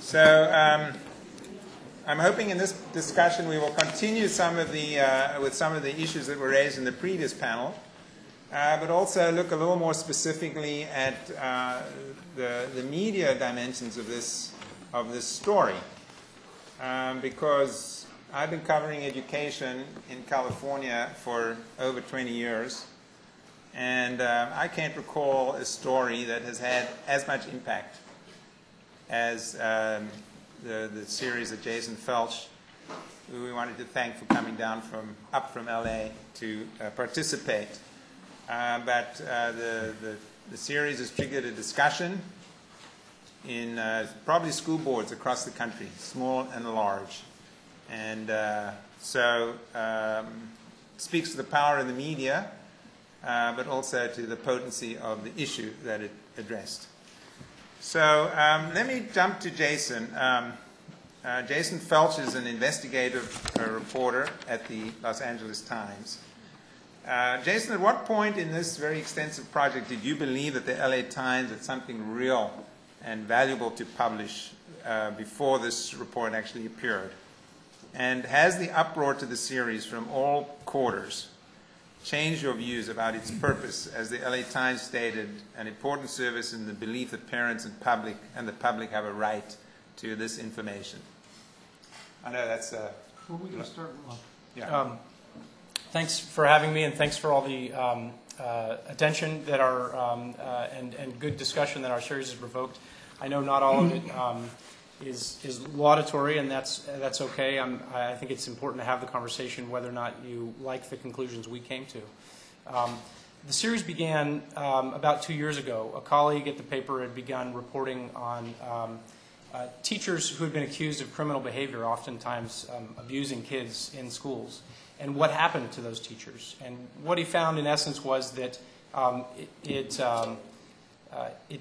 So I'm hoping in this discussion we will continue some of the, with some of the issues that were raised in the previous panel, but also look a little more specifically at the media dimensions of this story, because I've been covering education in California for over 20 years, and I can't recall a story that has had as much impact as the series of Jason Felch, who we wanted to thank for coming down up from LA to participate. But the series has triggered a discussion in probably school boards across the country, small and large. And so speaks to the power of the media, but also to the potency of the issue that it addressed. So let me jump to Jason. Jason Felch is an investigative reporter at the Los Angeles Times. Jason, at what point in this very extensive project did you believe that the LA Times had something real and valuable to publish before this report actually appeared? And has the uproar to the series from all quarters changed your views about its purpose, as the LA Times stated, an important service in the belief that parents and the public have a right to this information? I know that's well, we can start. yeah. Thanks for having me, and thanks for all the attention that and good discussion that our series has provoked. I know not all of it is laudatory, and that's okay. I think it's important to have the conversation whether or not you like the conclusions we came to. The series began about 2 years ago. A colleague at the paper had begun reporting on teachers who had been accused of criminal behavior, oftentimes abusing kids in schools, and what happened to those teachers. And what he found, in essence, was that it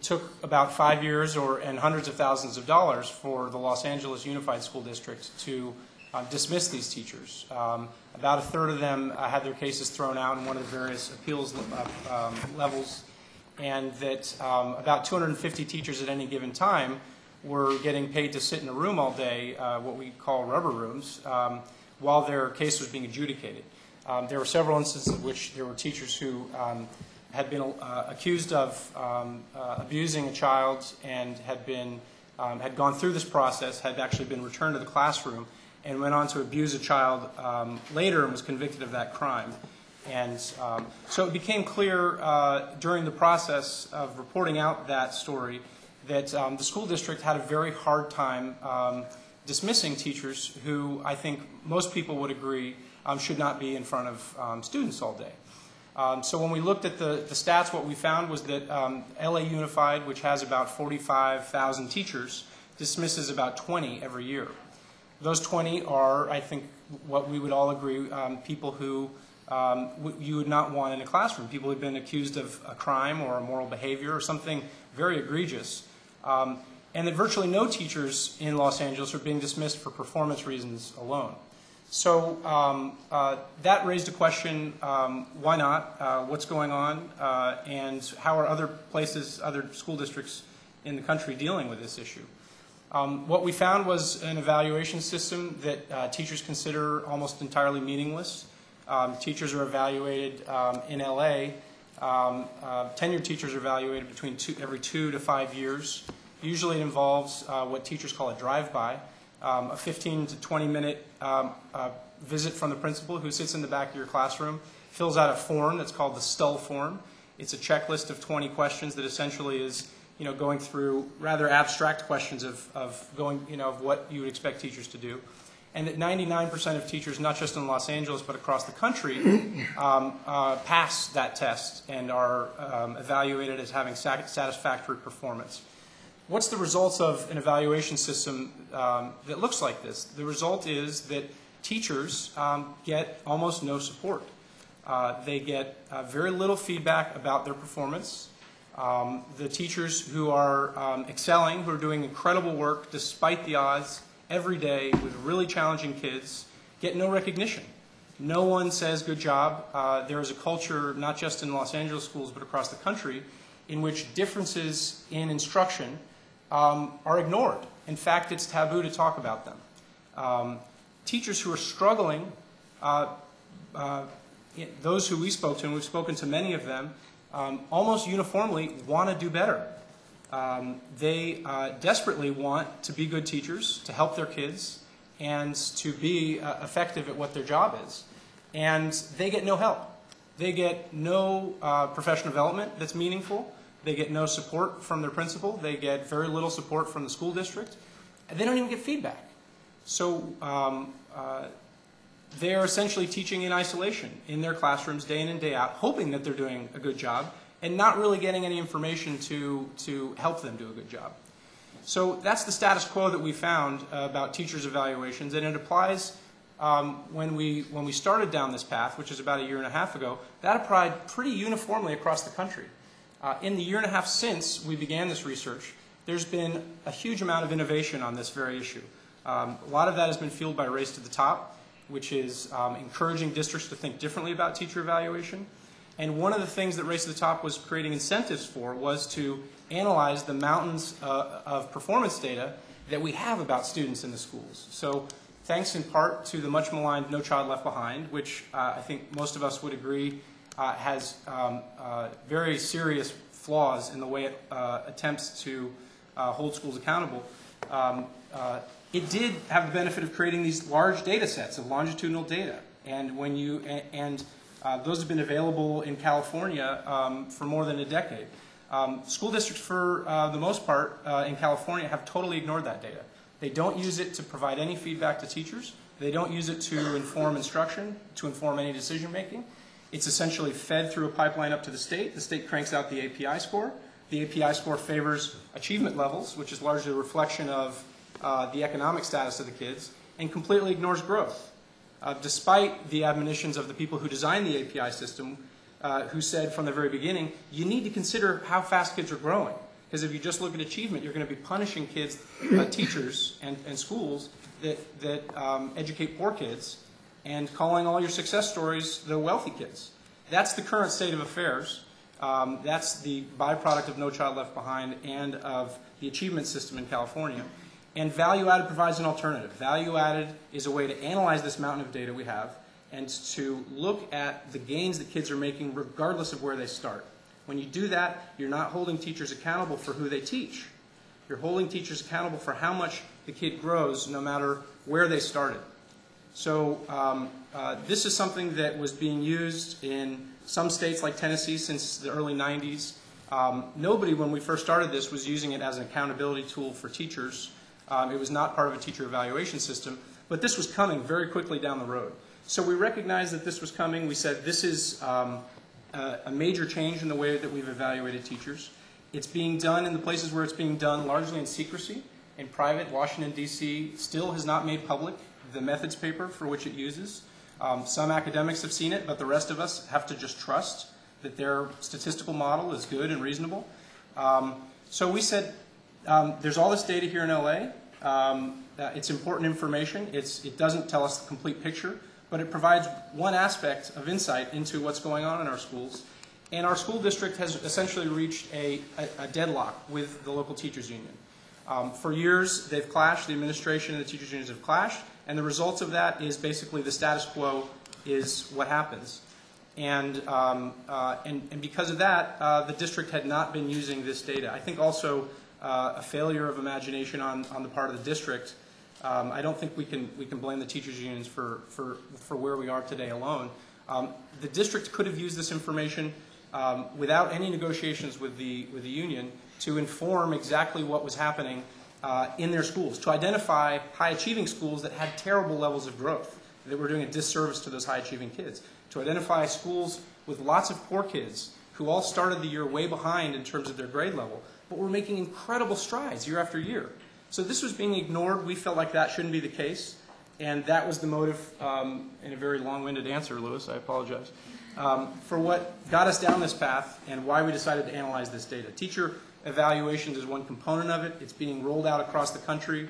took about 5 years and hundreds of thousands of dollars for the Los Angeles Unified School District to dismiss these teachers. About a third of them had their cases thrown out in one of the various appeals levels, and that about 250 teachers at any given time were getting paid to sit in a room all day, what we call rubber rooms, while their case was being adjudicated. There were several instances in which there were teachers who had been accused of abusing a child and had gone through this process, had actually been returned to the classroom, and went on to abuse a child later and was convicted of that crime. And so it became clear during the process of reporting out that story that the school district had a very hard time dismissing teachers who I think most people would agree should not be in front of students all day. So when we looked at the stats, what we found was that LA Unified, which has about 45,000 teachers, dismisses about 20 every year. Those 20 are, I think, what we would all agree, people who you would not want in a classroom, people who have been accused of a crime or immoral behavior or something very egregious. And that virtually no teachers in Los Angeles are being dismissed for performance reasons alone. So that raised a question, why not? What's going on? And how are other places, other school districts in the country dealing with this issue? What we found was an evaluation system that teachers consider almost entirely meaningless. Teachers are evaluated in LA. Tenured teachers are evaluated between every 2 to 5 years. Usually it involves what teachers call a drive-by, a 15 to 20-minute visit from the principal who sits in the back of your classroom, fills out a form that's called the STUL form. It's a checklist of 20 questions that essentially is, going through rather abstract questions of what you would expect teachers to do. And that 99% of teachers, not just in Los Angeles but across the country, pass that test and are evaluated as having satisfactory performance. What's the results of an evaluation system that looks like this? The result is that teachers get almost no support. They get very little feedback about their performance. The teachers who are excelling, who are doing incredible work despite the odds every day with really challenging kids, get no recognition. No one says good job. There is a culture, not just in Los Angeles schools but across the country, in which differences in instruction are ignored. In fact, it's taboo to talk about them. Teachers who are struggling, those who we spoke to, and we've spoken to many of them, almost uniformly want to do better. They desperately want to be good teachers, to help their kids, and to be effective at what their job is. And they get no help. They get no professional development that's meaningful. They get no support from their principal. They get very little support from the school district. And they don't even get feedback. So they're essentially teaching in isolation in their classrooms day in and day out, hoping that they're doing a good job, and not really getting any information to help them do a good job. So that's the status quo that we found about teachers' evaluations, and it applies when we started down this path, which is about a year and a half ago. That applied pretty uniformly across the country. In the year and a half since we began this research, there's been a huge amount of innovation on this very issue. A lot of that has been fueled by Race to the Top, which is encouraging districts to think differently about teacher evaluation. And one of the things that Race to the Top was creating incentives for was to analyze the mountains of performance data that we have about students in the schools. So thanks in part to the much maligned No Child Left Behind, which I think most of us would agree has very serious flaws in the way it attempts to hold schools accountable. It did have the benefit of creating these large data sets of longitudinal data. And when you those have been available in California for more than a decade. School districts, for the most part, in California, have totally ignored that data. They don't use it to provide any feedback to teachers. They don't use it to inform instruction, to inform any decision making. It's essentially fed through a pipeline up to the state. The state cranks out the API score. The API score favors achievement levels, which is largely a reflection of the economic status of the kids, and completely ignores growth. Despite the admonitions of the people who designed the API system, who said from the very beginning, you need to consider how fast kids are growing. Because if you just look at achievement, you're going to be punishing kids, teachers and schools that educate poor kids, and calling all your success stories the wealthy kids. That's the current state of affairs. That's the byproduct of No Child Left Behind and of the achievement system in California. And value-added provides an alternative. Value-added is a way to analyze this mountain of data we have and to look at the gains that kids are making regardless of where they start. When you do that, you're not holding teachers accountable for who they teach. You're holding teachers accountable for how much the kid grows no matter where they started. So this is something that was being used in some states like Tennessee since the early 90s. Nobody, when we first started this, was using it as an accountability tool for teachers. It was not part of a teacher evaluation system, but this was coming very quickly down the road. So we recognized that this was coming. We said this is a major change in the way that we've evaluated teachers. It's being done in the places where it's being done largely in secrecy, in private. Washington, D.C. still has not made public the methods paper for which it uses. Some academics have seen it, but the rest of us have to just trust that their statistical model is good and reasonable. So we said, there's all this data here in LA. It's important information. It doesn't tell us the complete picture, but it provides one aspect of insight into what's going on in our schools. And our school district has essentially reached a deadlock with the local teachers union. For years, they've clashed. The administration and the teachers unions have clashed. And the results of that is basically the status quo is what happens. And because of that, the district had not been using this data. I think also a failure of imagination on the part of the district. I don't think we can blame the teachers unions for where we are today alone. The district could have used this information without any negotiations with the union to inform exactly what was happening in their schools, to identify high-achieving schools that had terrible levels of growth, that were doing a disservice to those high-achieving kids, to identify schools with lots of poor kids who all started the year way behind in terms of their grade level, but were making incredible strides year after year. So this was being ignored. We felt like that shouldn't be the case, and that was the motive, in a very long-winded answer, Louis, I apologize, for what got us down this path and why we decided to analyze this data. Teacher evaluations is one component of it. It's being rolled out across the country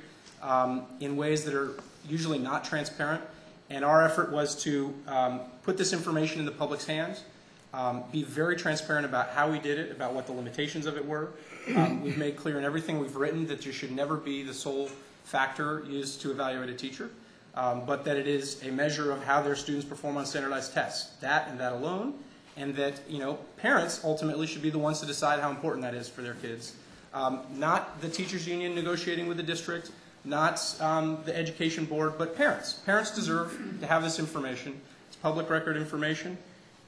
in ways that are usually not transparent, and our effort was to put this information in the public's hands be very transparent about how we did it, about what the limitations of it were. We've made clear in everything we've written that there should never be the sole factor used to evaluate a teacher, but that it is a measure of how their students perform on standardized tests. That and that alone, and that parents ultimately should be the ones to decide how important that is for their kids. Not the teachers union negotiating with the district, not the education board, but parents. Parents deserve to have this information. It's public record information,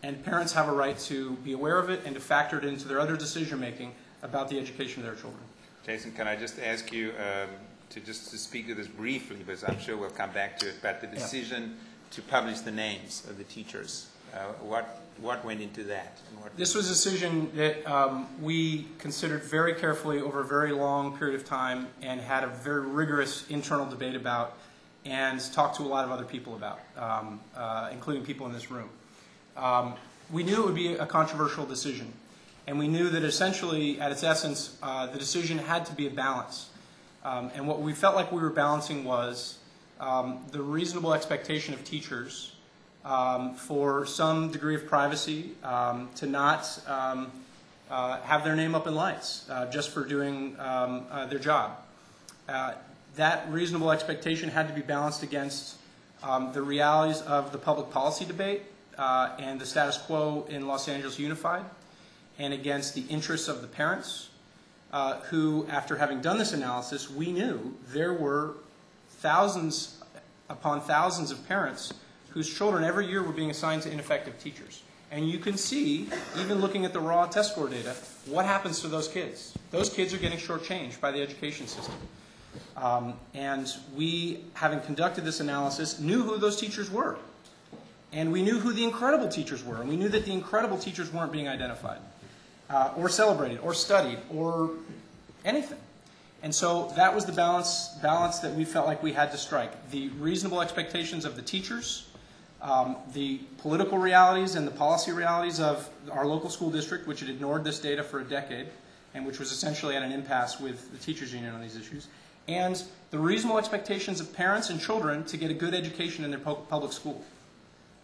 and parents have a right to be aware of it and to factor it into their other decision making about the education of their children. Jason, can I just ask you to speak to this briefly, because I'm sure we'll come back to it, but the decision to publish the names of the teachers, what went into that? And this was a decision that we considered very carefully over a very long period of time and had a very rigorous internal debate about and talked to a lot of other people about, including people in this room. We knew it would be a controversial decision, and we knew that essentially, at its essence, the decision had to be a balance. And what we felt like we were balancing was the reasonable expectation of teachers for some degree of privacy, to not have their name up in lights just for doing their job. That reasonable expectation had to be balanced against the realities of the public policy debate and the status quo in Los Angeles Unified, and against the interests of the parents who, after having done this analysis, we knew there were thousands upon thousands of parents whose children every year were being assigned to ineffective teachers. And you can see, even looking at the raw test score data, what happens to those kids. Those kids are getting shortchanged by the education system. And we, having conducted this analysis, knew who those teachers were. And we knew who the incredible teachers were. And we knew that the incredible teachers weren't being identified, or celebrated, or studied, or anything. And so that was the balance that we felt like we had to strike. The reasonable expectations of the teachers, the political realities and the policy realities of our local school district, which had ignored this data for a decade, and which was essentially at an impasse with the teachers union on these issues, and the reasonable expectations of parents and children to get a good education in their public school.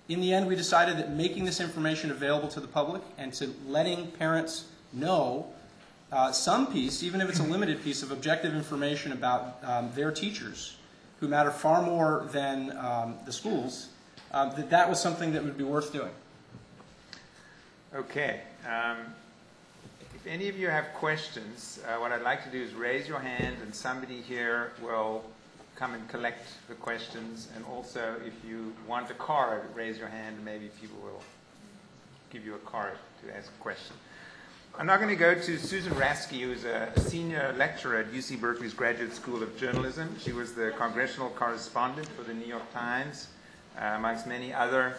In the end, we decided that making this information available to the public and to letting parents know some piece, even if it's a limited piece of objective information about their teachers, who matter far more than the schools, that was something that would be worth doing. Okay. If any of you have questions, what I'd like to do is raise your hand, and somebody here will come and collect the questions. And also, if you want a card, raise your hand, and maybe people will give you a card to ask a question. I'm now going to go to Susan Rasky, who's a senior lecturer at UC Berkeley's Graduate School of Journalism. She was the congressional correspondent for the New York Times, amongst many other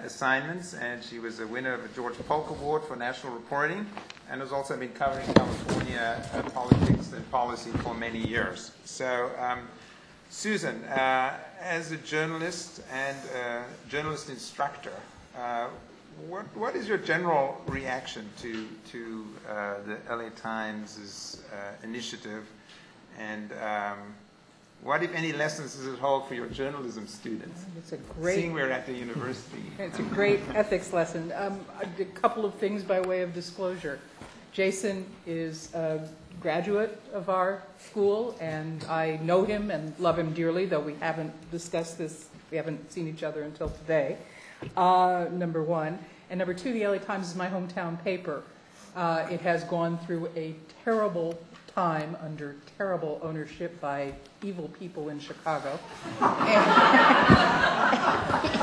assignments, and she was a winner of the George Polk Award for national reporting, and has also been covering California politics and policy for many years. So, Susan, as a journalist and a journalist instructor, what is your general reaction to the LA Times' initiative, and what, if any, lessons does it hold for your journalism students? It's a great, seeing we're at the university. It's a great ethics lesson. A couple of things by way of disclosure. Jason is a graduate of our school, and I know him and love him dearly, though we haven't discussed this, we haven't seen each other until today, number one. And number two, the LA Times is my hometown paper. It has gone through a terrible time under terrible ownership by evil people in Chicago.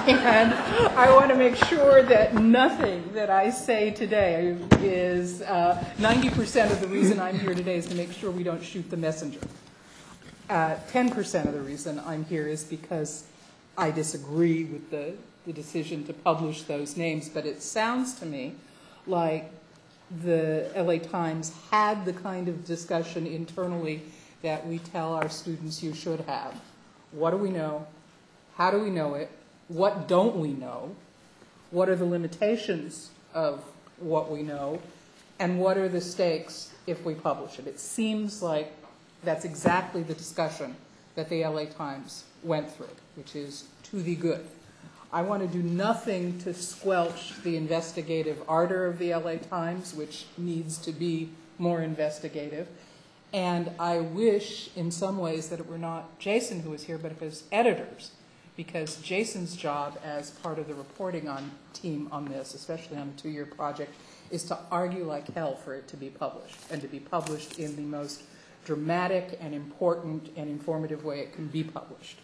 And I want to make sure that nothing that I say today is 90% of the reason I'm here today is to make sure we don't shoot the messenger. 10% of the reason I'm here is because I disagree with the decision to publish those names, but it sounds to me like the LA Times had the kind of discussion internally that we tell our students you should have. What do we know? How do we know it? What don't we know? What are the limitations of what we know? And what are the stakes if we publish it? It seems like that's exactly the discussion that the LA Times went through, which is to the good. I want to do nothing to squelch the investigative ardor of the LA Times, which needs to be more investigative. And I wish, in some ways, that it were not Jason who was here, but his editors, because Jason's job as part of the reporting team on this, especially on a 2-year project, is to argue like hell for it to be published, and to be published in the most dramatic and important and informative way it can be published.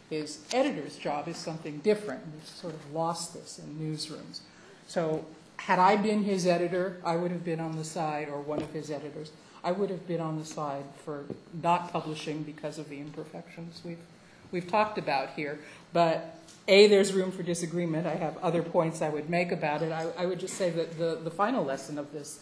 His editor's job is something different. We've sort of lost this in newsrooms. So had I been his editor, I would have been on the side, or one of his editors, I would have been on the side for not publishing because of the imperfections we've talked about here. But A, there's room for disagreement. I have other points I would make about it. I would just say that the final lesson of this,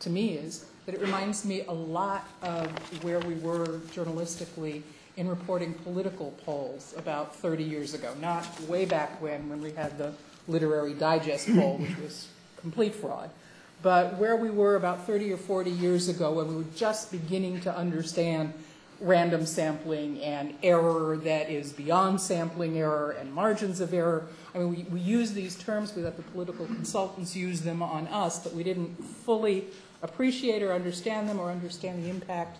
to me, is that it reminds me a lot of where we were journalistically in reporting political polls about 30 years ago, not way back when we had the Literary Digest poll, which was complete fraud, but where we were about 30 or 40 years ago when we were just beginning to understand random sampling and error that is beyond sampling error and margins of error. I mean, we use these terms, we let the political consultants use them on us, but we didn't fully appreciate or understand them or understand the impact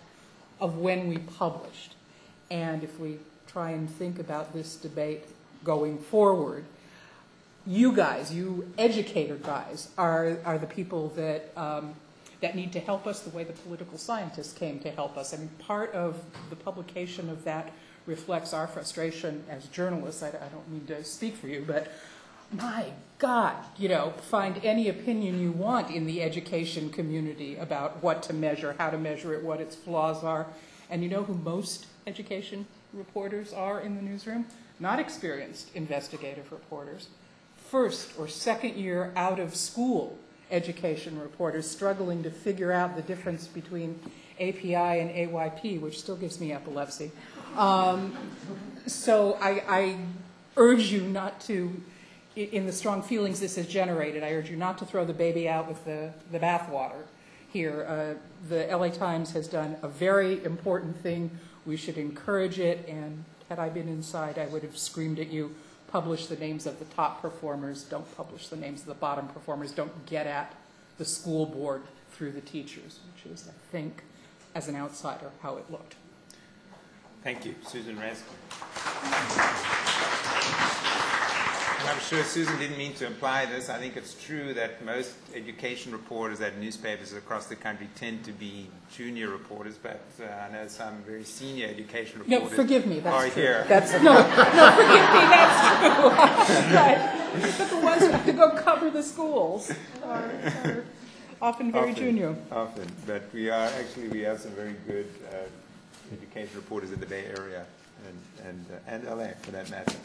of when we published. And if we try and think about this debate going forward, you guys, you educator guys, are the people that that need to help us the way the political scientists came to help us. I mean, part of the publication of that reflects our frustration as journalists. I don't mean to speak for you, but my God, you know, find any opinion you want in the education community about what to measure, how to measure it, what its flaws are. And you know who most education reporters are in the newsroom? Not experienced investigative reporters. First or second year out of school education reporters struggling to figure out the difference between API and AYP, which still gives me epilepsy. So I urge you not to, in the strong feelings this has generated, I urge you not to throw the baby out with the bathwater here. The LA Times has done a very important thing. We should encourage it, and had I been inside, I would have screamed at you, publish the names of the top performers, don't publish the names of the bottom performers, don't get at the school board through the teachers, which is, I think, as an outsider, how it looked. Thank you. Susan Rasky. And I'm sure Susan didn't mean to imply this. I think it's true that most education reporters at newspapers across the country tend to be junior reporters, but I know some very senior education reporters No, forgive me, that's are true. here. That's, no, forgive me, that's true. Right. But the ones who have to go cover the schools are often very junior. Often, but we have some very good education reporters in the Bay Area and LA for that matter.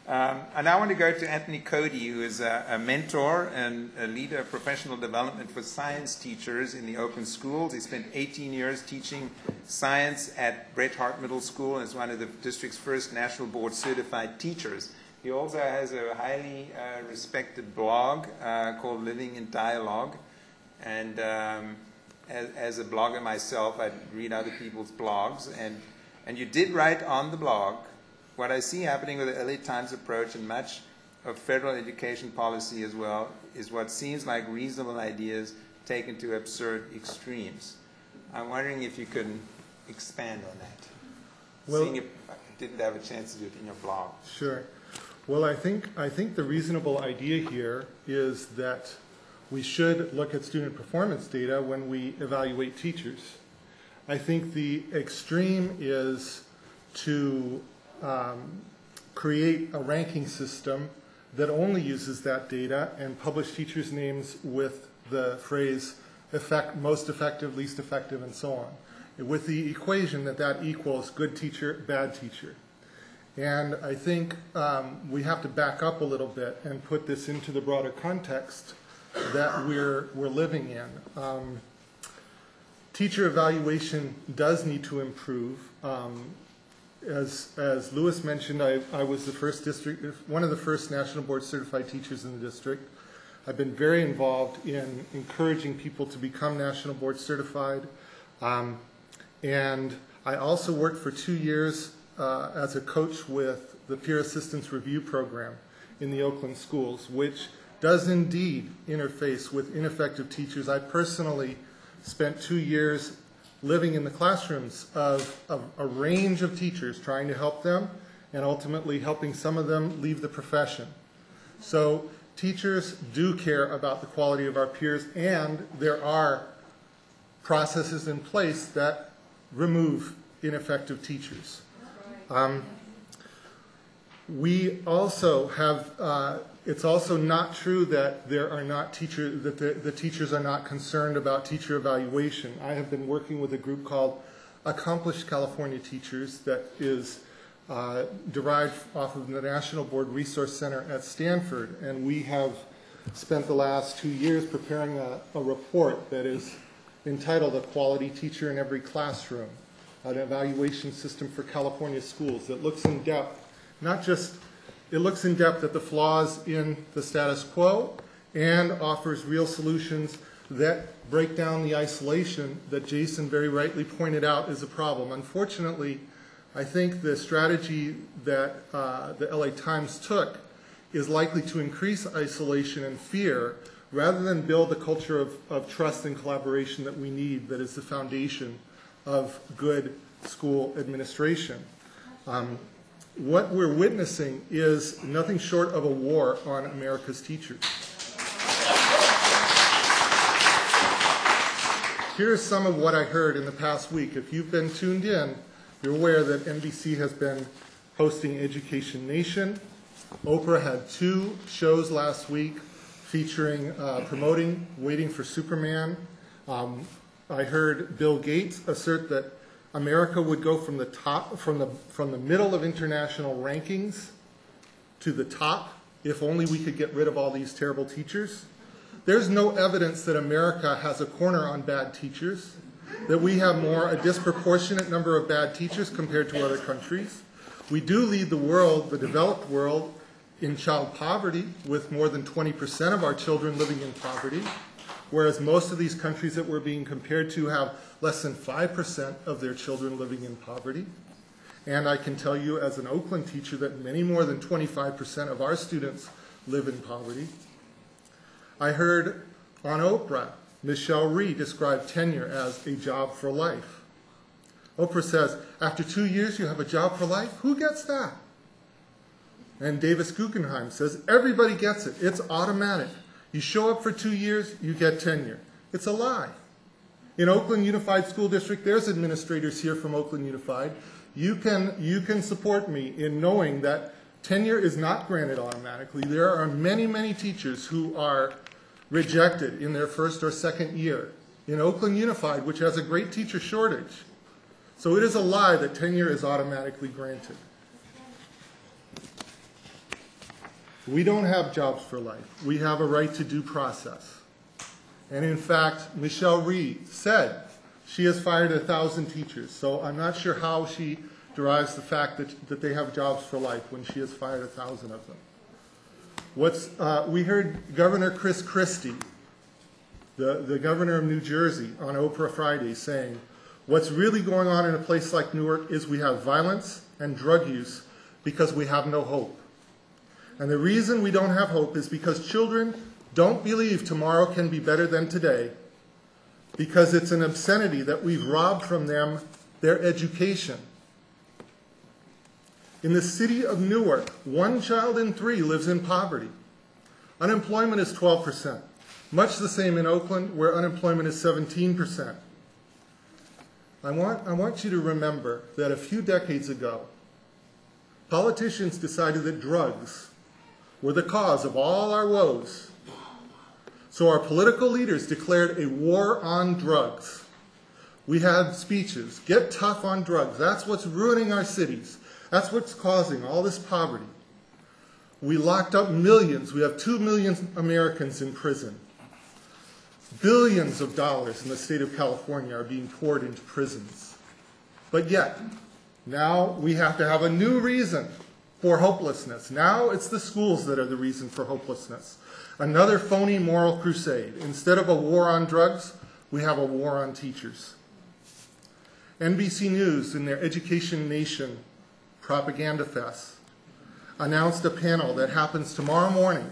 And I want to go to Anthony Cody, who is a mentor and a leader of professional development for science teachers in the open schools. He spent 18 years teaching science at Bret Harte Middle School and is one of the district's first national board certified teachers. He also has a highly respected blog called Living in Dialogue. And as a blogger myself, I read other people's blogs. And you did write on the blog, what I see happening with the LA Times approach and much of federal education policy as well is what seems like reasonable ideas taken to absurd extremes. I'm wondering if you can expand on that. Well, seeing if I didn't have a chance to do it in your blog. Sure. Well, I think the reasonable idea here is that we should look at student performance data when we evaluate teachers. I think the extreme is to create a ranking system that only uses that data and publish teachers' names with the phrase most effective, least effective, and so on, with the equation that equals good teacher, bad teacher. And I think we have to back up a little bit and put this into the broader context that we're living in. Teacher evaluation does need to improve. As Louis mentioned, I was one of the first national board certified teachers in the district. I've been very involved in encouraging people to become national board certified. And I also worked for 2 years as a coach with the Peer Assistance Review Program. in the Oakland schools, which does indeed interface with ineffective teachers. I personally spent 2 years living in the classrooms of a range of teachers, trying to help them and ultimately helping some of them leave the profession. So teachers do care about the quality of our peers, and there are processes in place that remove ineffective teachers. We also have, it's also not true that there are not teachers, that the teachers are not concerned about teacher evaluation. I have been working with a group called Accomplished California Teachers that is derived off of the National Board Resource Center at Stanford, and we have spent the last 2 years preparing a report that is entitled A Quality Teacher in Every Classroom, an evaluation system for California schools that looks in depth, not just, it looks in depth at the flaws in the status quo and offers real solutions that break down the isolation that Jason very rightly pointed out is a problem. Unfortunately, I think the strategy that the LA Times took is likely to increase isolation and fear rather than build the culture of trust and collaboration that we need, that is the foundation of good school administration. What we're witnessing is nothing short of a war on America's teachers. Here's some of what I heard in the past week. If you've been tuned in, you're aware that NBC has been hosting Education Nation. Oprah had 2 shows last week featuring, promoting Waiting for Superman. I heard Bill Gates assert that America would go from the top, from the middle of international rankings to the top if only we could get rid of all these terrible teachers. There's no evidence that America has a corner on bad teachers, that we have a disproportionate number of bad teachers compared to other countries. We do lead the world, the developed world, in child poverty, with more than 20% of our children living in poverty, whereas most of these countries that we're being compared to have less than 5% of their children living in poverty. And I can tell you as an Oakland teacher that many more than 25% of our students live in poverty. I heard on Oprah, Michelle Rhee described tenure as a job for life. Oprah says, after 2 years you have a job for life? Who gets that? And Davis Guggenheim says, everybody gets it. It's automatic. You show up for 2 years, you get tenure. It's a lie. In Oakland Unified School District, there's administrators here from Oakland Unified. You can support me in knowing that tenure is not granted automatically. There are many, many teachers who are rejected in their first or second year. In Oakland Unified, which has a great teacher shortage. So it is a lie that tenure is automatically granted. We don't have jobs for life. We have a right to due process. And in fact, Michelle Rhee said she has fired 1,000 teachers. So I'm not sure how she derives the fact that they have jobs for life when she has fired 1,000 of them. We heard Governor Chris Christie, the governor of New Jersey, on Oprah Friday saying, what's really going on in a place like Newark is we have violence and drug use because we have no hope. And the reason we don't have hope is because children don't believe tomorrow can be better than today, because it's an obscenity that we've robbed from them their education. In the city of Newark, 1 child in 3 lives in poverty. Unemployment is 12%, much the same in Oakland, where unemployment is 17%. I want you to remember that a few decades ago, politicians decided that drugs were the cause of all our woes. So our political leaders declared a war on drugs. We had speeches, get tough on drugs. That's what's ruining our cities. That's what's causing all this poverty. We locked up millions. We have 2 million Americans in prison. Billions of dollars in the state of California are being poured into prisons. But yet, now we have to have a new reason for hopelessness. Now it's the schools that are the reason for hopelessness. Another phony moral crusade. Instead of a war on drugs, we have a war on teachers. NBC News, in their Education Nation propaganda fest, announced a panel that happens tomorrow morning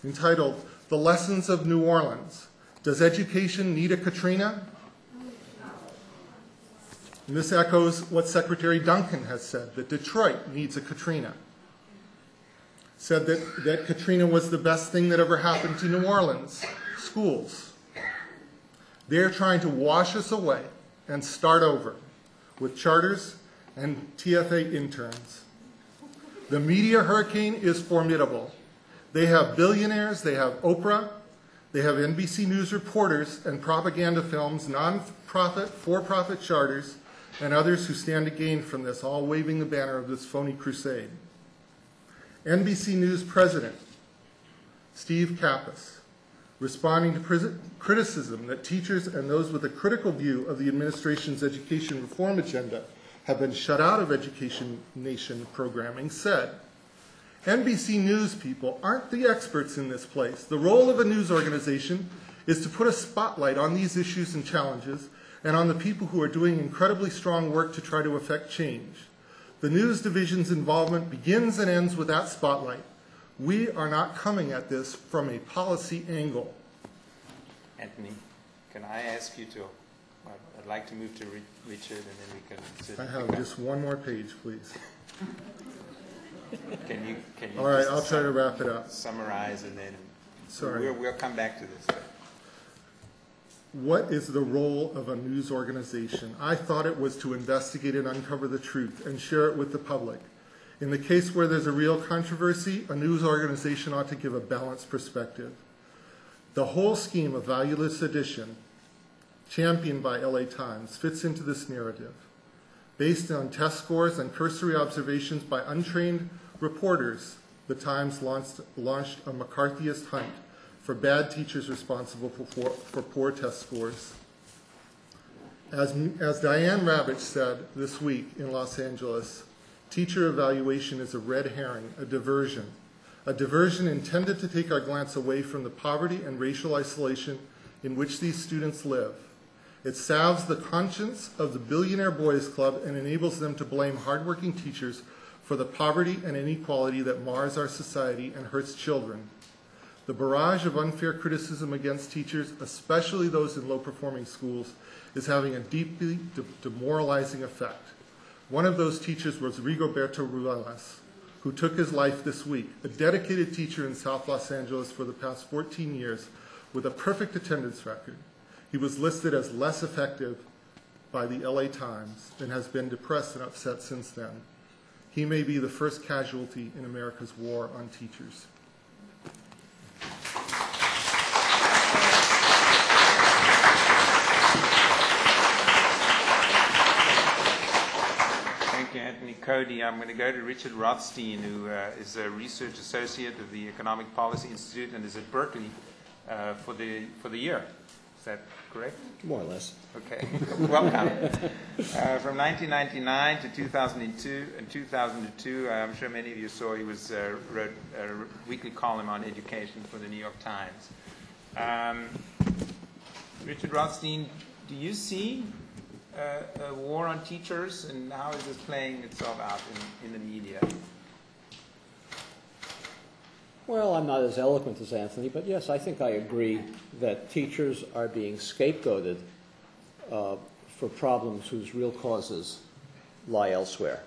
entitled "The Lessons of New Orleans. Does Education Need a Katrina?" And this echoes what Secretary Duncan has said, that Detroit needs a Katrina. Said that Katrina was the best thing that ever happened to New Orleans schools. They're trying to wash us away and start over with charters and TFA interns. The media hurricane is formidable. They have billionaires, they have Oprah, they have NBC News reporters and propaganda films, non-profit, for-profit charters, and others who stand to gain from this, all waving the banner of this phony crusade. NBC News President Steve Kappas, responding to criticism that teachers and those with a critical view of the administration's education reform agenda have been shut out of Education Nation programming, said, "NBC News people aren't the experts in this place. The role of a news organization is to put a spotlight on these issues and challenges and on the people who are doing incredibly strong work to try to affect change. The news division's involvement begins and ends with that spotlight. We are not coming at this from a policy angle." Anthony, can I ask you to, I'd like to move to Richard and then we can sit. I have just one more page, please. Can you All right, just I'll try to wrap it up. summarize and then Sorry. we'll come back to this. What is the role of a news organization? I thought it was to investigate and uncover the truth and share it with the public. In the case where there's a real controversy, a news organization ought to give a balanced perspective. The whole scheme of valueless addition, championed by LA Times, fits into this narrative. Based on test scores and cursory observations by untrained reporters, the Times launched a McCarthyist hunt for bad teachers responsible for poor test scores. As Diane Ravitch said this week in Los Angeles, teacher evaluation is a red herring, a diversion intended to take our glance away from the poverty and racial isolation in which these students live. It salves the conscience of the billionaire boys club and enables them to blame hardworking teachers for the poverty and inequality that mars our society and hurts children. The barrage of unfair criticism against teachers, especially those in low-performing schools, is having a deeply demoralizing effect. One of those teachers was Rigoberto Ruelas, who took his life this week, a dedicated teacher in South Los Angeles for the past 14 years with a perfect attendance record. He was listed as less effective by the LA Times and has been depressed and upset since then. He may be the first casualty in America's war on teachers. Thank you, Anthony. Cody, I'm going to go to Richard Rothstein, who is a research associate of the Economic Policy Institute and is at Berkeley for the year. Is that correct? More or less. Okay. Welcome. From 1999 to 2002, I'm sure many of you saw he wrote a weekly column on education for the New York Times. Richard Rothstein, do you see a war on teachers, and how is this playing itself out in the media? Well, I'm not as eloquent as Anthony, but yes, I think I agree that teachers are being scapegoated for problems whose real causes lie elsewhere.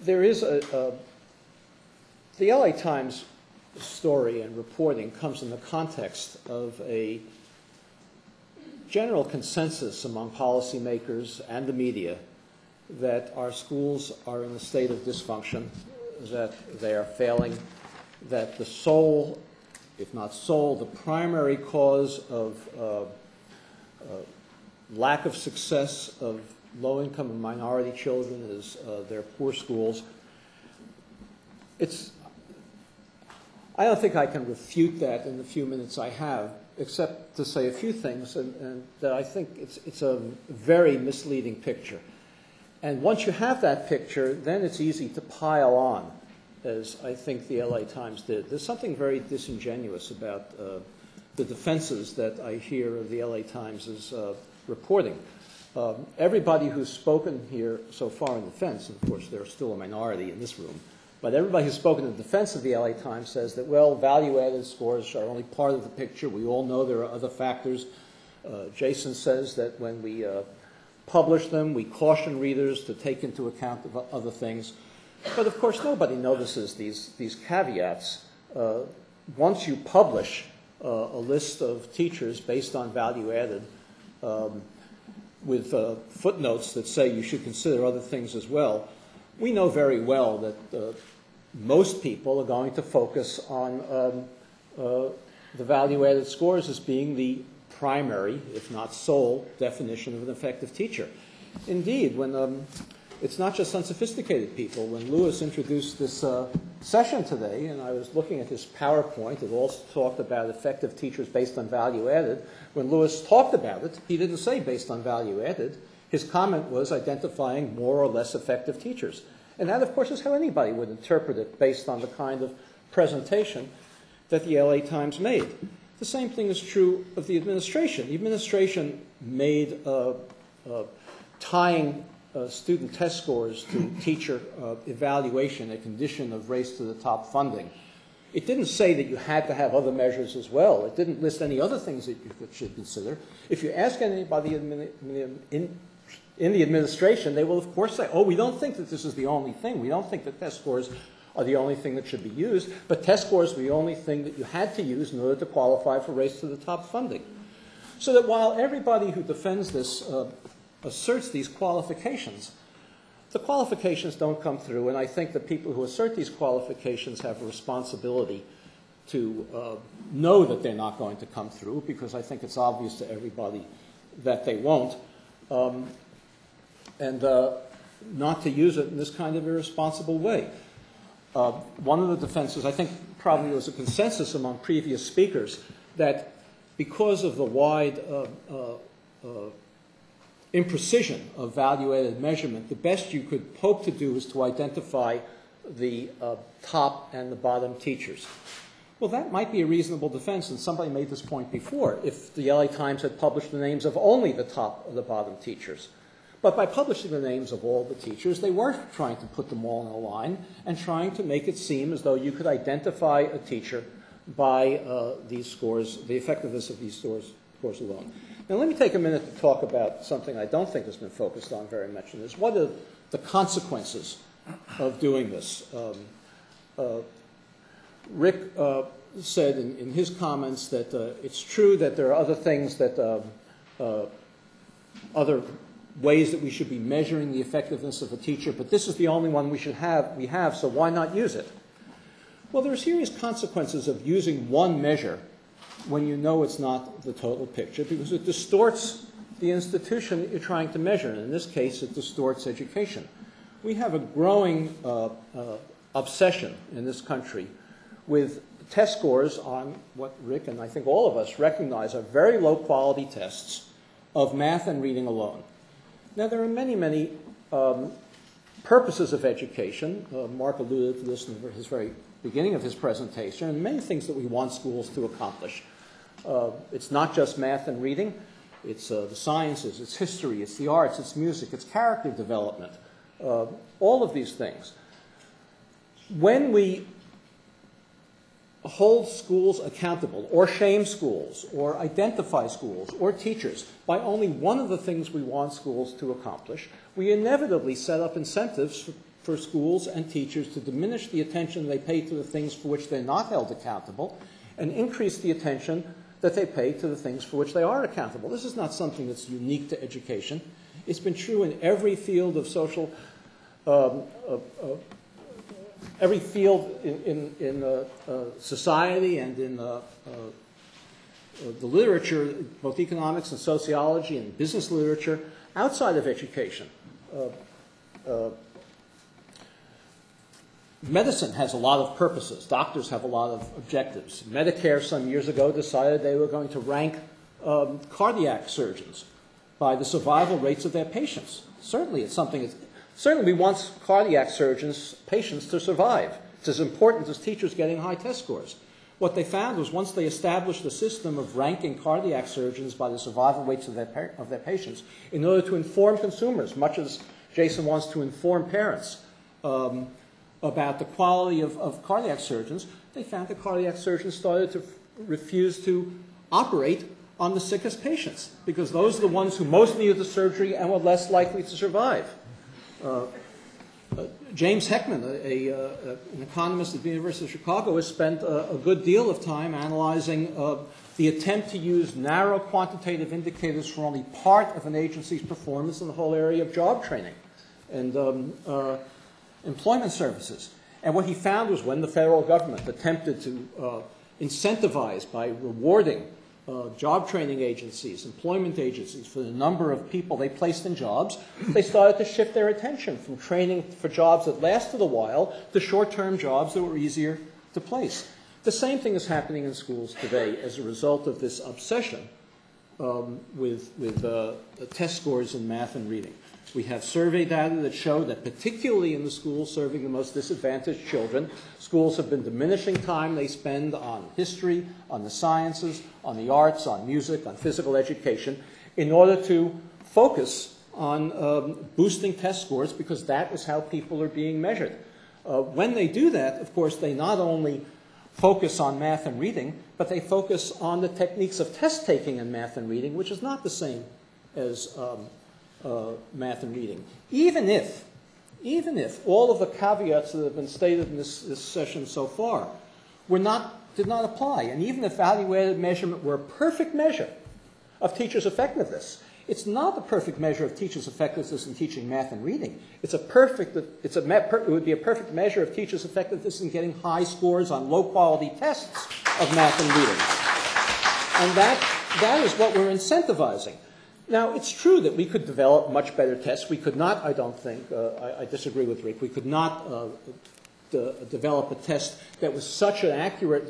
There is the LA Times story and reporting comes in the context of a general consensus among policymakers and the media that our schools are in a state of dysfunction, that they are failing, that the sole, if not sole, the primary cause of lack of success of low-income and minority children is their poor schools. I don't think I can refute that in the few minutes I have, except to say a few things, and that I think it's a very misleading picture. And once you have that picture, then it's easy to pile on, as I think the LA Times did. There's something very disingenuous about the defenses that I hear of the LA Times' reporting. Everybody who's spoken here so far in defense, and of course there are still a minority in this room, But everybody who's spoken in defense of the LA Times says that, well, value-added scores are only part of the picture. We all know there are other factors. Jason says that when we publish them, we caution readers to take into account other things. But of course, nobody notices these caveats. Once you publish a list of teachers based on value-added, with footnotes that say you should consider other things as well, we know very well that most people are going to focus on the value-added scores as being the primary, if not sole, definition of an effective teacher. Indeed, when it's not just unsophisticated people. When Lewis introduced this session today, and I was looking at his PowerPoint, it also talked about effective teachers based on value added. When Lewis talked about it, he didn't say based on value added. His comment was identifying more or less effective teachers. And that, of course, is how anybody would interpret it based on the kind of presentation that the LA Times made. The same thing is true of the administration. The administration made tying student test scores to teacher evaluation a condition of race to the top funding. It didn't say that you had to have other measures as well. It didn't list any other things that you should consider. If you ask anybody in the administration, they will of course say, oh, we don't think that this is the only thing. We don't think that test scores are the only thing that should be used, but test scores were the only thing that you had to use in order to qualify for race to the top funding. So that while everybody who defends this asserts these qualifications, the qualifications don't come through, and I think the people who assert these qualifications have a responsibility to know that they're not going to come through, because I think it's obvious to everybody that they won't, and not to use it in this kind of irresponsible way. One of the defenses, I think probably there was a consensus among previous speakers, that because of the wide imprecision of value-added measurement, the best you could hope to do is to identify the top and the bottom teachers. Well, that might be a reasonable defense, and somebody made this point before, if the LA Times had published the names of only the top or the bottom teachers. But by publishing the names of all the teachers, they were trying to put them all in a line and trying to make it seem as though you could identify a teacher by these scores, the effectiveness of these scores alone. Now, let me take a minute to talk about something I don't think has been focused on very much, and is what are the consequences of doing this. Rick said in his comments that it's true that there are other things that, other ways that we should be measuring the effectiveness of a teacher, but this is the only one we have, so why not use it? Well, there are serious consequences of using one measure when you know it's not the total picture, because it distorts the institution that you're trying to measure, and in this case, it distorts education. We have a growing obsession in this country with test scores on what Rick and I think all of us recognize are very low quality tests of math and reading alone. Now, there are many, many purposes of education. Mark alluded to this in his very beginning of his presentation, and many things that we want schools to accomplish. It's not just math and reading. It's the sciences, it's history, it's the arts, it's music, it's character development, all of these things. When we hold schools accountable, or shame schools, or identify schools, or teachers by only one of the things we want schools to accomplish, we inevitably set up incentives for schools and teachers to diminish the attention they pay to the things for which they're not held accountable, and increase the attention that they pay to the things for which they are accountable. This is not something that's unique to education. It's been true in every field of social, every field in society and in the literature, both economics and sociology and business literature, outside of education. Medicine has a lot of purposes. Doctors have a lot of objectives. Medicare some years ago decided they were going to rank cardiac surgeons by the survival rates of their patients. Certainly it's something that's, certainly we want cardiac surgeons, patients to survive. It's as important as teachers getting high test scores. What they found was once they established a system of ranking cardiac surgeons by the survival rates of their patients in order to inform consumers, much as Jason wants to inform parents, about the quality of cardiac surgeons, they found that cardiac surgeons started to refuse to operate on the sickest patients because those are the ones who most needed the surgery and were less likely to survive. James Heckman, an economist at the University of Chicago, has spent a good deal of time analyzing the attempt to use narrow quantitative indicators for only part of an agency's performance in the whole area of job training and employment services. And what he found was when the federal government attempted to incentivize by rewarding job training agencies, employment agencies, for the number of people they placed in jobs, they started to shift their attention from training for jobs that lasted a while to short-term jobs that were easier to place. The same thing is happening in schools today as a result of this obsession with test scores in math and reading. We have survey data that show that particularly in the schools serving the most disadvantaged children, schools have been diminishing time they spend on history, on the sciences, on the arts, on music, on physical education, in order to focus on boosting test scores because that is how people are being measured. When they do that, of course, they not only focus on math and reading, but they focus on the techniques of test taking in math and reading, which is not the same as math and reading. Even if all of the caveats that have been stated in this session so far did not apply, and even if value-added measurement were a perfect measure of teachers' effectiveness, it's not the perfect measure of teachers' effectiveness in teaching math and reading. It would be a perfect measure of teachers' effectiveness in getting high scores on low-quality tests of math and reading. And that is what we're incentivizing. Now, it's true that we could develop much better tests. We could not, I don't think, I disagree with Rick, we could not develop a test that was such an accurate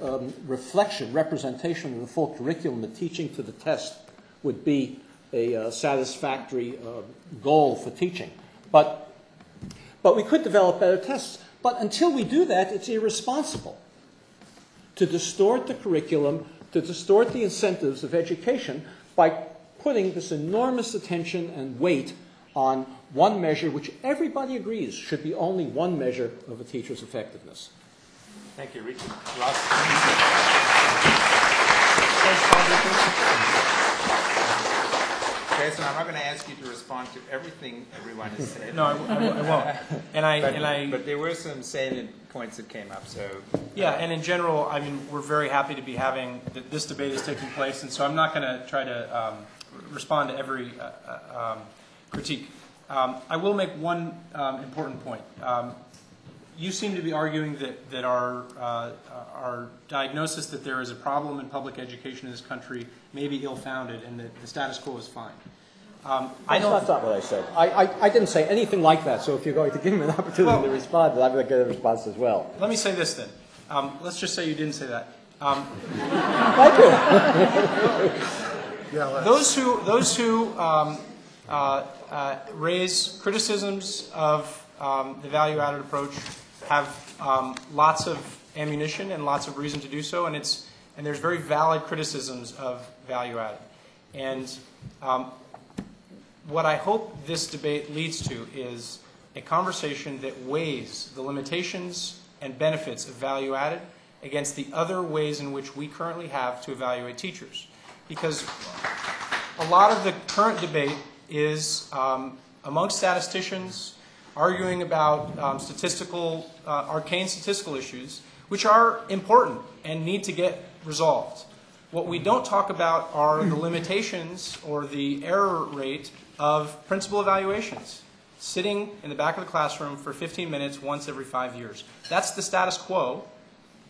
representation of the full curriculum that teaching to the test would be a satisfactory goal for teaching. But we could develop better tests. But until we do that, it's irresponsible to distort the curriculum, to distort the incentives of education by putting this enormous attention and weight on one measure, which everybody agrees should be only one measure of a teacher's effectiveness. Thank you, Richard. Jason, I'm not going to ask you to respond to everything everyone has said. No, I won't. But there were some salient points that came up. So yeah, and in general, I mean, we're very happy to be having this debate is taking place, and so I'm not going to try to respond to every critique. I will make one important point. You seem to be arguing that our diagnosis that there is a problem in public education in this country may be ill-founded and that the status quo is fine. That's not what I said. I didn't say anything like that, so if you're going to give me an opportunity to respond, then I'm going to get a response as well. Let me say this then. Let's just say you didn't say that. Thank you. Yeah, those who raise criticisms of the value-added approach have lots of ammunition and lots of reason to do so, and there's very valid criticisms of value-added. And what I hope this debate leads to is a conversation that weighs the limitations and benefits of value-added against the other ways in which we currently have to evaluate teachers. Because a lot of the current debate is amongst statisticians arguing about arcane statistical issues, which are important and need to get resolved. What we don't talk about are the limitations or the error rate of principal evaluations, sitting in the back of the classroom for 15 minutes once every 5 years. That's the status quo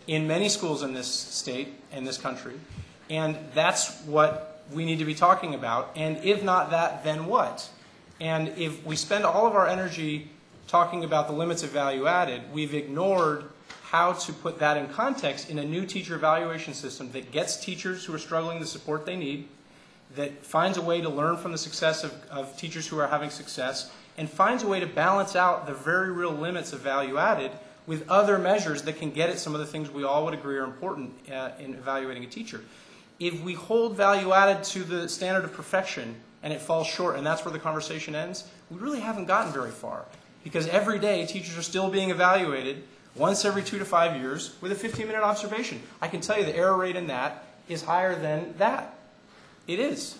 in many schools in this state and this country, and that's what we need to be talking about. And if not that, then what? And if we spend all of our energy talking about the limits of value added, we've ignored how to put that in context in a new teacher evaluation system that gets teachers who are struggling the support they need, that finds a way to learn from the success of teachers who are having success, and finds a way to balance out the very real limits of value added with other measures that can get at some of the things we all would agree are important in evaluating a teacher. If we hold value added to the standard of perfection and it falls short and that's where the conversation ends, we really haven't gotten very far. because every day teachers are still being evaluated once every 2 to 5 years with a 15-minute observation. I can tell you the error rate in that is higher than that. It is.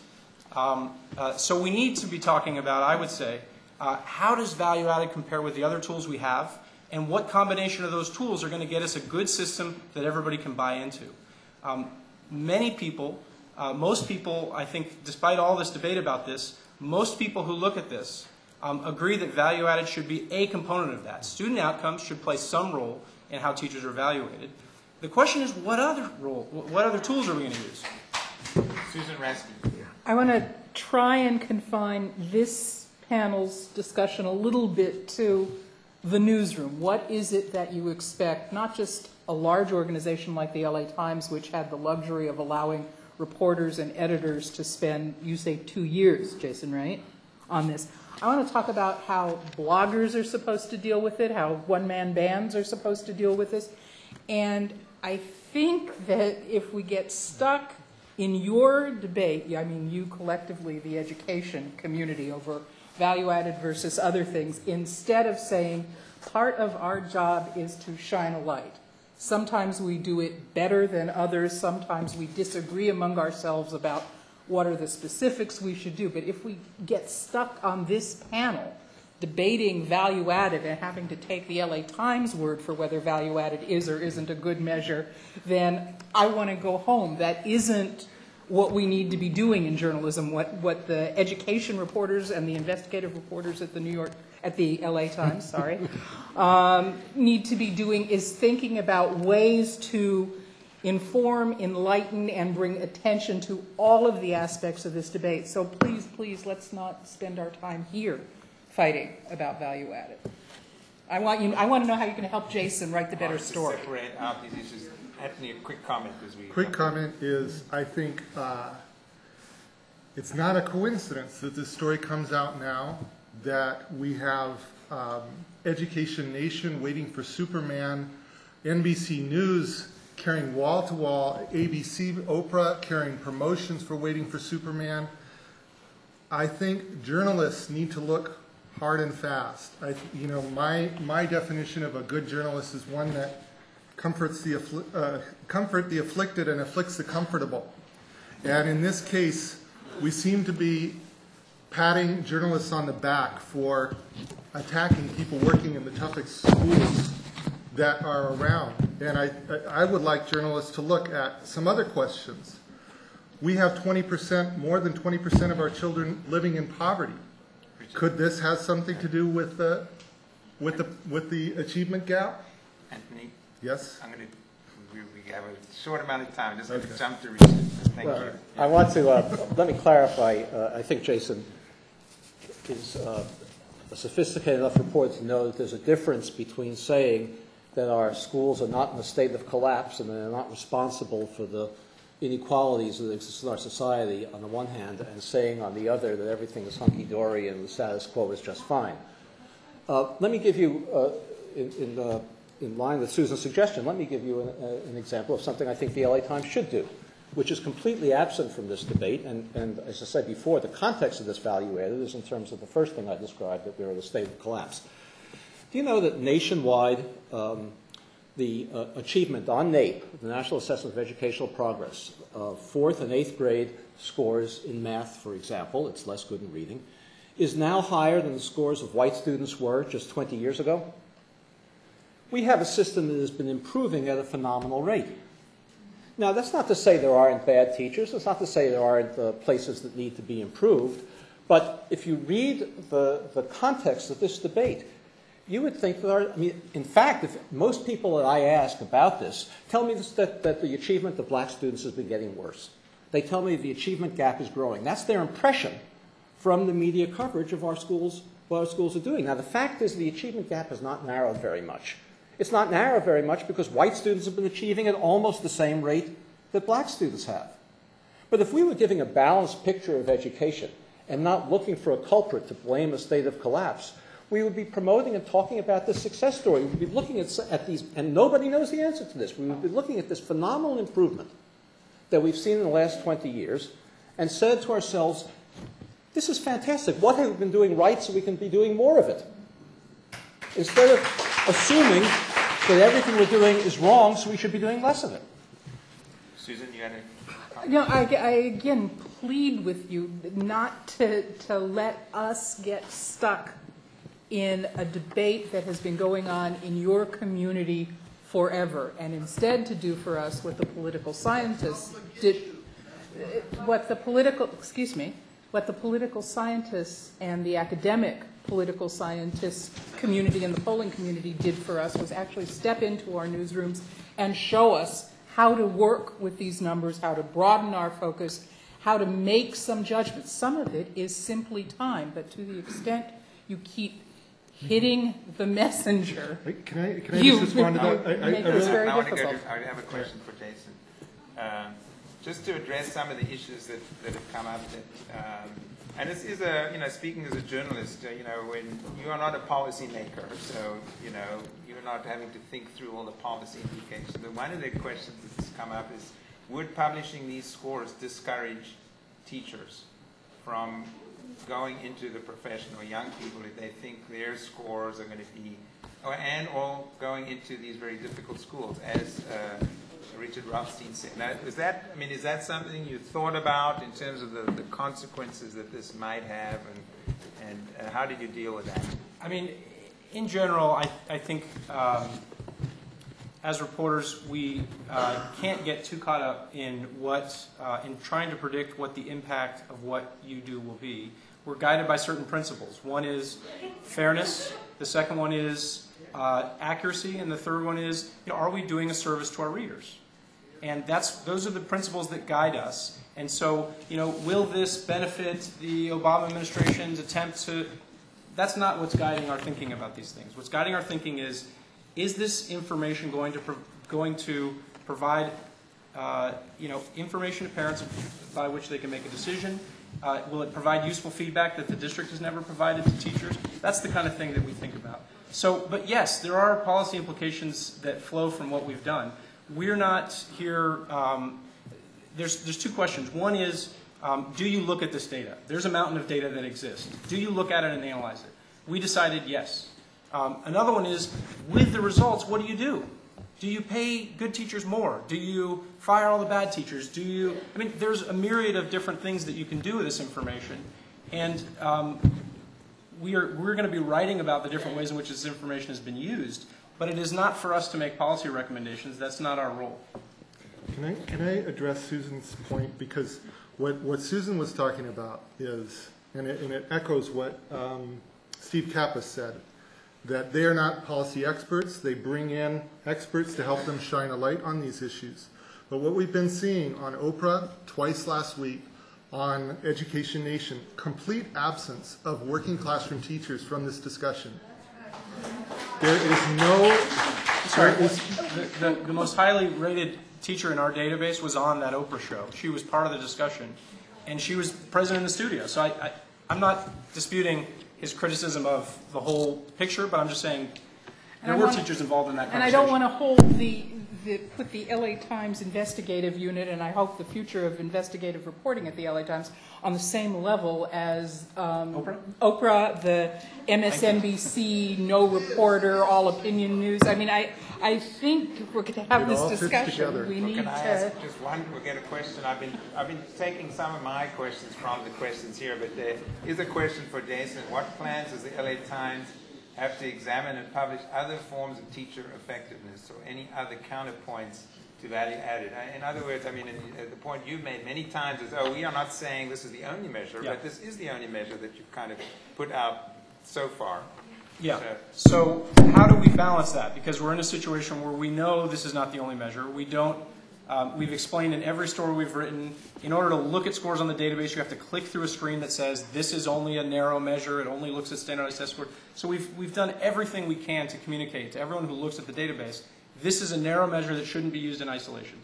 So we need to be talking about, I would say, how does value added compare with the other tools we have, and what combination of those tools are going to get us a good system that everybody can buy into. Many people, most people, I think, despite all this debate about this, most people who look at this agree that value added should be a component of that. Student outcomes should play some role in how teachers are evaluated. The question is, what other tools are we going to use? Susan Rasky. I want to try and confine this panel's discussion a little bit to the newsroom. What is it that you expect, not just a large organization like the LA Times, which had the luxury of allowing reporters and editors to spend, you say, 2 years, Jason, right, on this. I want to talk about how bloggers are supposed to deal with it, how one-man bands are supposed to deal with this. And I think that if we get stuck in your debate, I mean you collectively, the education community, over value-added versus other things, instead of saying part of our job is to shine a light. Sometimes we do it better than others. Sometimes we disagree among ourselves about what are the specifics we should do. But if we get stuck on this panel debating value-added and having to take the LA Times word for whether value-added is or isn't a good measure, then I want to go home. That isn't what we need to be doing in journalism. What the education reporters and the investigative reporters at the LA Times, sorry, need to be doing is thinking about ways to inform, enlighten, and bring attention to all of the aspects of this debate. So please, please, let's not spend our time here fighting about value added. I want to know how you can help Jason write the better story. Separate out these issues. Anthony, a quick comment as we... Quick comment is, I think it's not a coincidence that this story comes out now, that we have Education Nation waiting for Superman, NBC News carrying wall-to-wall, ABC, Oprah carrying promotions for waiting for Superman. I think journalists need to look hard and fast. My definition of a good journalist is one that comforts the afflicted and afflicts the comfortable. And in this case, we seem to be patting journalists on the back for attacking people working in the toughest schools that are around. And I would like journalists to look at some other questions. We have 20%, more than 20% of our children living in poverty. Could this have something to do with the achievement gap? Anthony? Yes? We have a short amount of time. Just going to jump to research. Thank you. I want to, let me clarify. I think Jason is a sophisticated enough reporter to know that there's a difference between saying that our schools are not in a state of collapse and they're not responsible for the inequalities that exist in our society on the one hand, and saying on the other that everything is hunky-dory and the status quo is just fine. Let me give you, in line with Susan's suggestion, let me give you an example of something I think the LA Times should do, which is completely absent from this debate. And as I said before, the context of this value added is in terms of the first thing I described, that we're in a state of collapse. Do you know that nationwide, the achievement on NAEP, the National Assessment of Educational Progress, 4th and 8th grade scores in math, for example, it's less good in reading, is now higher than the scores of white students were just 20 years ago? We have a system that has been improving at a phenomenal rate. Now, that's not to say there aren't bad teachers. That's not to say there aren't places that need to be improved. But if you read the context of this debate, you would think that in fact, if most people that I ask about this tell me that the achievement of black students has been getting worse. They tell me the achievement gap is growing. That's their impression from the media coverage of our schools, what our schools are doing. Now, the fact is the achievement gap has not narrowed very much. It's not narrowed very much because white students have been achieving at almost the same rate that black students have. But if we were giving a balanced picture of education and not looking for a culprit to blame a state of collapse, we would be promoting and talking about this success story. We would be looking at these, and nobody knows the answer to this. We would be looking at this phenomenal improvement that we've seen in the last 20 years and said to ourselves, this is fantastic. What have we been doing right so we can be doing more of it? instead of assuming that everything we're doing is wrong, so we should be doing less of it. Susan, you had a... No, I again plead with you not to let us get stuck in a debate that has been going on in your community forever, and instead to do for us what the political scientists did, what the political scientists and the academic political scientists community and the polling community did for us was actually step into our newsrooms and show us how to work with these numbers, how to broaden our focus, how to make some judgments. Some of it is simply time, but to the extent you keep hitting the messenger, Can I just respond to that? make this very I difficult. I have a question for Jason. Just to address some of the issues that have come up, and this is speaking as a journalist, when you are not a policy maker, so, you're not having to think through all the policy implications. But one of the questions that's come up is, would publishing these scores discourage teachers from going into the profession, or young people, if they think their scores are going to be, or going into these very difficult schools, as Richard Rothstein said. Now, is that something you thought about in terms of the consequences that this might have, and how did you deal with that? I mean, in general, I think as reporters, we can't get too caught up in in trying to predict what the impact of what you do will be. We're guided by certain principles. One is fairness. The second one is accuracy, and the third one is, are we doing a service to our readers? And those are the principles that guide us. And so, will this benefit the Obama administration's attempt to? That's not what's guiding our thinking about these things. What's guiding our thinking is this information going to provide information to parents by which they can make a decision? Will it provide useful feedback that the district has never provided to teachers? That's the kind of thing that we think about. So, but yes, there are policy implications that flow from what we've done. We're not here. There's two questions. One is, do you look at this data? There's a mountain of data that exists. Do you look at it and analyze it? We decided yes. Another one is, with the results, what do you do? Do you pay good teachers more? Do you fire all the bad teachers? There's a myriad of different things that you can do with this information. And we're going to be writing about the different ways in which this information has been used. But it is not for us to make policy recommendations. That's not our role. Can I address Susan's point? Because what Susan was talking about is, and it echoes what Steve Kappas said, that they are not policy experts. They bring in experts to help them shine a light on these issues. But what we've been seeing on Oprah twice last week, on Education Nation, complete absence of working classroom teachers from this discussion. There is no... Sorry, the most highly rated teacher in our database was on that Oprah show. She was part of the discussion, and she was present in the studio. So I'm not disputing his criticism of the whole picture, but I'm just saying there were teachers involved in that conversation. And I don't want to hold put the LA Times investigative unit, and I hope the future of investigative reporting at the LA Times, on the same level as Oprah, the MSNBC, no reporter, all opinion news. I think if we're going to have this discussion, we need Can I to... ask just one? We'll get a question. I've been taking some of my questions from the questions here, but there is a question for Jason. What plans does the LA Times have to examine and publish other forms of teacher effectiveness or any other counterpoints to value added? In other words, the point you've made many times is, we are not saying this is the only measure, but this is the only measure that you've kind of put out so far. Yeah. So how do we balance that? Because we're in a situation where we know this is not the only measure. We've explained in every story we've written, in order to look at scores on the database, you have to click through a screen that says this is only a narrow measure. It only looks at standardized test scores. So we've done everything we can to communicate to everyone who looks at the database. This is a narrow measure that shouldn't be used in isolation.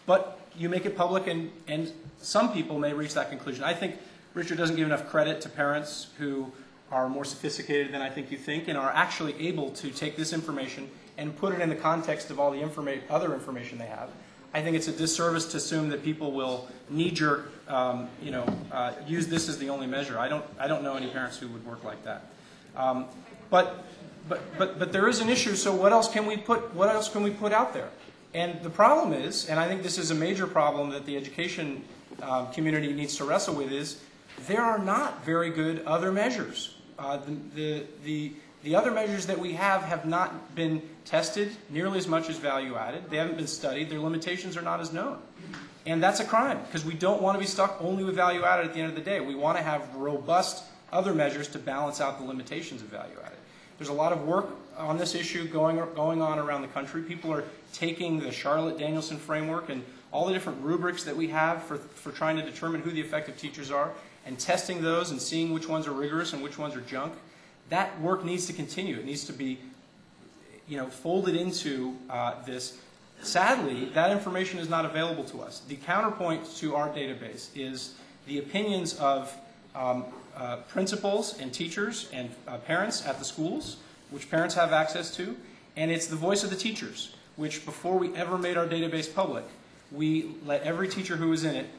But you make it public, and some people may reach that conclusion. I think Richard doesn't give enough credit to parents who are more sophisticated than I think you think and are actually able to take this information and put it in the context of all the other information they have. I think it's a disservice to assume that people will knee-jerk, use this as the only measure. I don't know any parents who would work like that. But there is an issue. So what else can we put out there? And the problem is, and I think this is a major problem that the education community needs to wrestle with, is there are not very good other measures. The other measures that we have not been tested nearly as much as value added. They haven't been studied. Their limitations are not as known. And that's a crime, because we don't want to be stuck only with value added at the end of the day. We want to have robust other measures to balance out the limitations of value added. There's a lot of work on this issue going on around the country. People are taking the Charlotte-Danielson framework and all the different rubrics that we have for trying to determine who the effective teachers are and testing those and seeing which ones are rigorous and which ones are junk. That work needs to continue. It needs to be, folded into this. Sadly, that information is not available to us. The counterpoint to our database is the opinions of principals and teachers and parents at the schools, which parents have access to, and it's the voice of the teachers, which before we ever made our database public, we let every teacher who was in it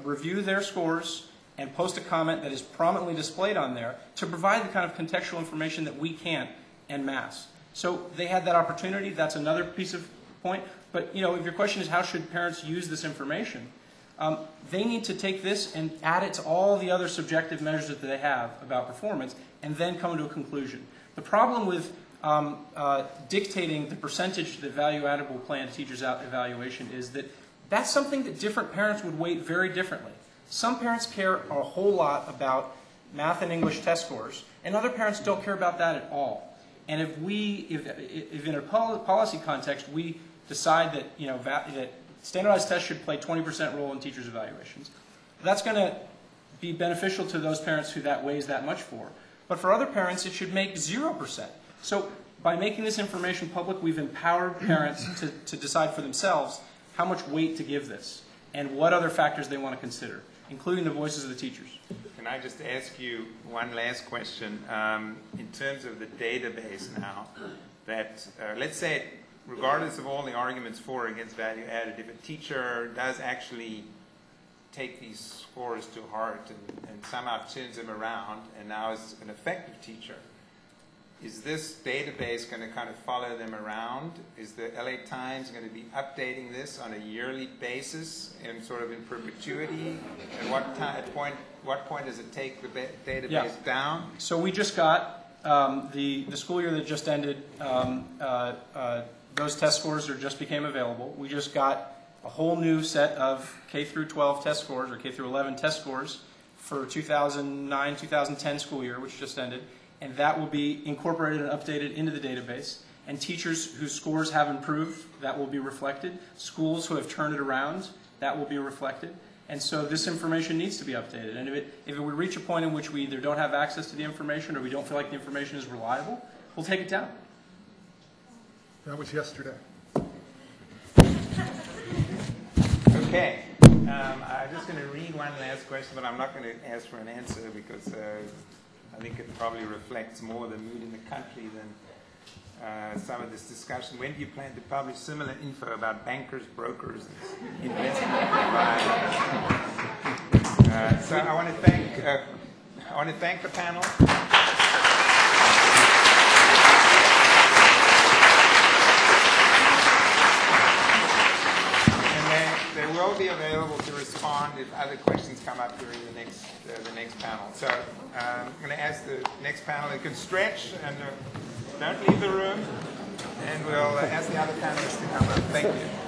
review their scores and post a comment that is prominently displayed on there to provide the kind of contextual information that we can't en masse. So they had that opportunity. That's another piece of point. But if your question is how should parents use this information, they need to take this and add it to all the other subjective measures that they have about performance and then come to a conclusion. The problem with dictating the percentage that value-added will play in teachers' evaluation is that that's something that different parents would weight very differently. Some parents care a whole lot about math and English test scores, and other parents don't care about that at all. And if in a policy context we decide that that standardized tests should play 20% role in teachers' evaluations, that's going to be beneficial to those parents who that weighs that much for. But for other parents, it should make 0%. So by making this information public, we've empowered parents to decide for themselves how much weight to give this and what other factors they want to consider, including the voices of the teachers. Can I just ask you one last question? In terms of the database now, that let's say, regardless of all the arguments for or against value added, if a teacher does actually take these scores to heart and somehow turns them around and now is an effective teacher, is this database going to kind of follow them around? Is the LA Times going to be updating this on a yearly basis and sort of in perpetuity? And what point does it take the database down? So we just got the school year that just ended. Those test scores just became available. We just got a whole new set of K through 12 test scores, or K through 11 test scores for 2009-2010 school year, which just ended. And that will be incorporated and updated into the database. And teachers whose scores have improved, that will be reflected. Schools who have turned it around, that will be reflected. And so this information needs to be updated. And if it would reach a point in which we either don't have access to the information or we don't feel like the information is reliable, we'll take it down. That was yesterday. Okay. I'm just going to read one last question, but I'm not going to ask for an answer because I think it probably reflects more the mood in the country than some of this discussion. When do you plan to publish similar info about bankers, brokers, and investment providers? So I want to thank the panel. They will be available to respond if other questions come up during the next panel. So I'm going to ask the next panel, they can stretch and don't leave the room, and we'll ask the other panelists to come up. Thank you.